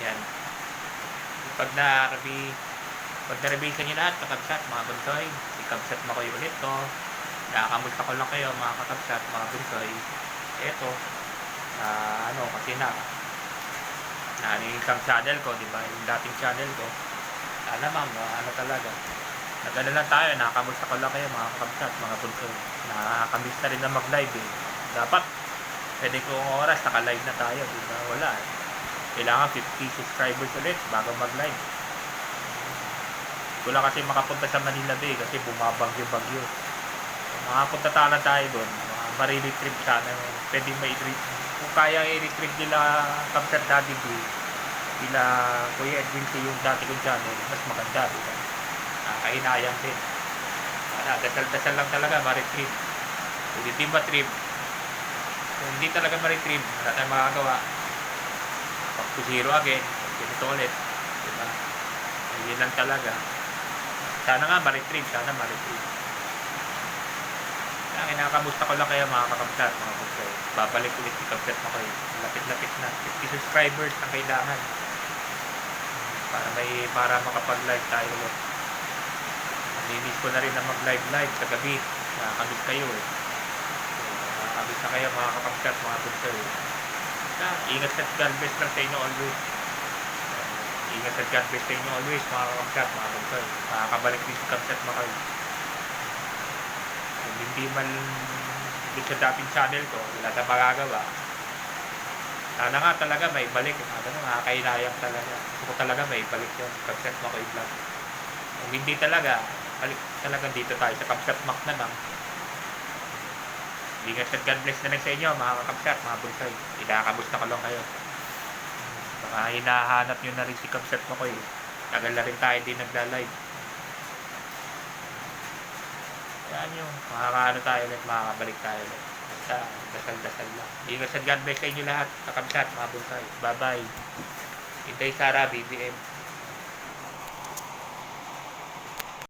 Yan. Pag na-revision nyo lahat, kakabsat, mga bunsoy, ikabsat mo kayo ulit to. Nakakamusta ko lang kayo, mga kakabsat, mga bunsoy. Eto, kasi yung isang channel ko, di ba? Yung dating channel ko. Ma'am, talaga. Nagano lang tayo, nakakamusta ko lang kayo, mga kakabsat, mga bunsoy. Nakakamiss na rin na mag-live eh. Dapat, pwede kong oras, naka-live na tayo, di ba? Wala eh. Kailangan 50 subscribers ulit bago mag-live. Wala kasi makapunta sa Manila Bay kasi bumabagyo-bagyo. Makapunta tayo doon. Mariretrieve sana. Pwede ma-retrieve. Kung kaya i-retrieve nila Kamsat Daddy B, nila Kuya Edwin C yung dati kong channel, mas maganda. Diba? Nakahinayang din. Dasal-dasal lang talaga ma-retrieve. Kung hindi ma-retrieve, kung hindi talaga ma-retrieve, wala tayong makagawa. Back to zero again. Ganito ulit. Diba? Yun lang talaga. Sana nga ma-retrieve. Kinakamusta ko lang kayo mga kakabsat, mga bunsoy. Babalik ulit ikabsat mo kayo. Lapit-lapit na. 50 subscribers ang kailangan. Para makapag-live tayo ulit. Naminis ko na rin na mag-live sa gabi. Nakakamiss kayo eh. Nakakamiss na kayo mga kakabsat, mga bunsoy. Ingat at God bless lang sa inyo always. Ingat at God bless sa inyo always mga kakabsat, mga bunsoy. Makakabalik din sa kabsat mo kayo. Kung hindi man din sa dating channel ko, wala na magagawa. Sana nga talaga may balik. Nakakainayang talaga. Gusto ko talaga may balik yun. Kabsat mo kayo vlog. Kung hindi talaga, balik talaga dito tayo sa Kabsat Mac na lang. Ingat at God bless na lang sa inyo mga kakabsat, mga bunsoy. Kinakamusta ko lang kayo. Baka hinahanap nyo na rin si Kabsat mo kayo. Tagal na rin tayo din nagla-live. Yan yung tayo ulit, makakabalik tayo ulit. Basta dasal-dasal lang. Ingat at God bless sa inyo lahat, kakabsat, mga bunsoy. Bye bye. Intay Sara, BBM.